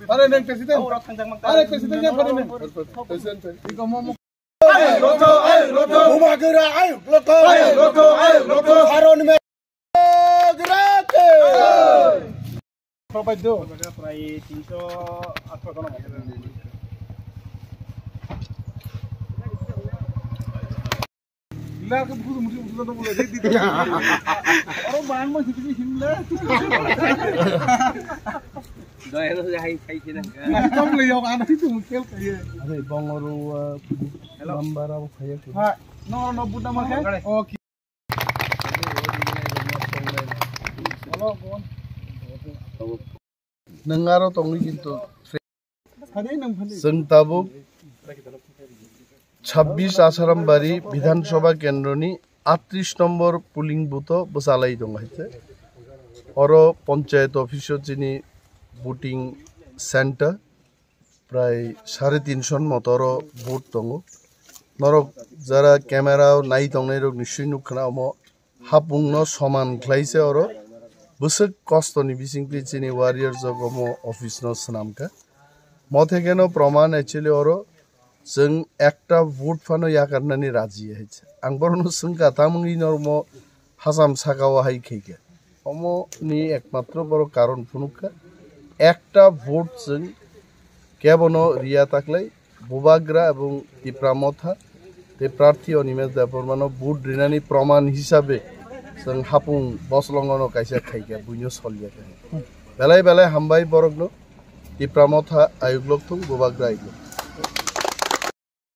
Ada neng presiden. Ada presidennya pada neng. Presiden. Iko mau. Ayo roto. Bumagera ayo roto. Ayo roto. Haron me. Gerate. Berapa itu? Prai 308 kono. Gila ke buku musuh to boleh di. Orang bang mah situ himla. Doyan na hay sila. Kamu lihat anak itu mungkin kayak. Ada bangoru gambar apa kayak gitu. Ha, no buta makan. Oke. Halo, kawan. Nengaro tongi gitu. Sengtabu 26 Asarambari Vidhan Sabha কেন্দ্রনি 38 number pulling booth বসালাই দং হইছে or panchayat office চিনি voting centre প্রায় 350 মতর vote দङ নরক যারা camera নাই দংনাই rock নিশ্চয় নুখনা অম হাপুংনো সমান খ্লাইছে or বসক কষ্টনি বিসিংতি চিনি warrior জগম office ন সনামকা মথেকেনো প্রমাণ एक्चुअली অর जों एकटा भोट फानो या करनानै राजी हैछ आं बरनो संका तामुंनि नर्म हासाम सागावा हाइखैके अमनि एकमात्र बरो कारण फुनुका एकटा भोट जों केबनो रिया ताकलाई बुबाग्रा एवं तिप्रामथा ते प्रार्थी अनिमेश देवबर्मानो भोट रिनानि प्रमाण हिसाबै जों हापुं बसलंगनो काइसा खाइके बुइनो सलियाके बेलाय हामबाय बरगनो तिप्रामथा आयुग्लक थुं बुबाग्रा आयुग्लक